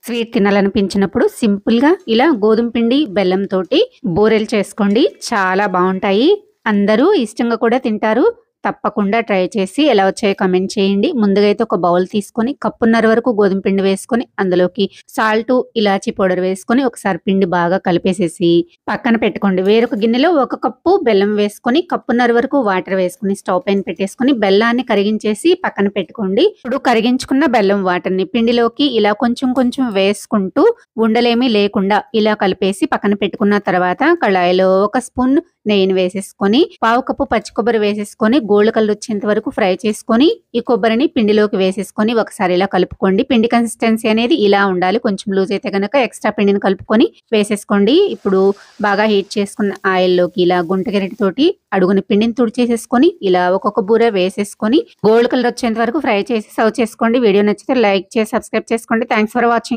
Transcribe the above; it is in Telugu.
స్వీట్ తినాలనిపించినప్పుడు సింపుల్‌గా ఇలా గోధుమ పిండి, బెల్లంతోటి బూరెలు చేసుకోండి. చాలా బావుంటాయి. అందరూ ఇష్టంగా కూడా తింటారు. తప్పకుండా ట్రై చేసి ఎలా వచ్చాయో కామెంట్ చేయండి. ముందుగా అయితే ఒక బౌల్ తీసుకొని కప్పున్నర వరకు గోధుమ పిండి వేసుకొని అందులోకి సాల్టు, ఇలాచీ పౌడర్ వేసుకొని ఒకసారి పిండి బాగా కలిపేసేసి పక్కన పెట్టుకోండి. వేరొక గిన్నెలో ఒక కప్పు బెల్లం వేసుకొని కప్పున్నర వరకు వాటర్ వేసుకొని స్టవ్ పైన పెట్టేసుకొని బెల్లాన్ని కరిగించేసి పక్కన పెట్టుకోండి. ఇప్పుడు కరిగించుకున్న బెల్లం వాటర్‌ని పిండిలోకి ఇలా కొంచెం కొంచెం వేసుకుంటూ ఉండలేమీ లేకుండా ఇలా కలిపేసి పక్కన పెట్టుకున్న తర్వాత కళాయిలో ఒక స్పూన్ నెయ్యిని వేసేసుకొని పావు కప్పు పచ్చి కొబ్బరి వేసేసుకొని గోల్డ్ కలర్ వచ్చేంత వరకు ఫ్రై చేసుకొని ఈ కొబ్బరిని పిండిలోకి వేసేసుకొని ఒకసారి ఇలా కలుపుకోండి. పిండి కన్సిస్టెన్సీ అనేది ఇలా ఉండాలి. కొంచెం లూజ్ అయితే గనక ఎక్స్ట్రా పిండిని కలుపుకొని వేసేసుకోండి. ఇప్పుడు బాగా హీట్ చేసుకున్న ఆయిల్‌లోకి ఇలా గుంట గరిటెతోటి అడుగున పిండిని తుడిచేసేసుకొని ఇలా ఒక్కొక్క బూర వేసేసుకొని గోల్డ్ కలర్ వచ్చేంత వరకు ఫ్రై చేసి సర్వ్ చేసుకోండి. వీడియో నచ్చితే లైక్ చేసి సబ్స్క్రైబ్ చేసుకోండి. Thanks for watching.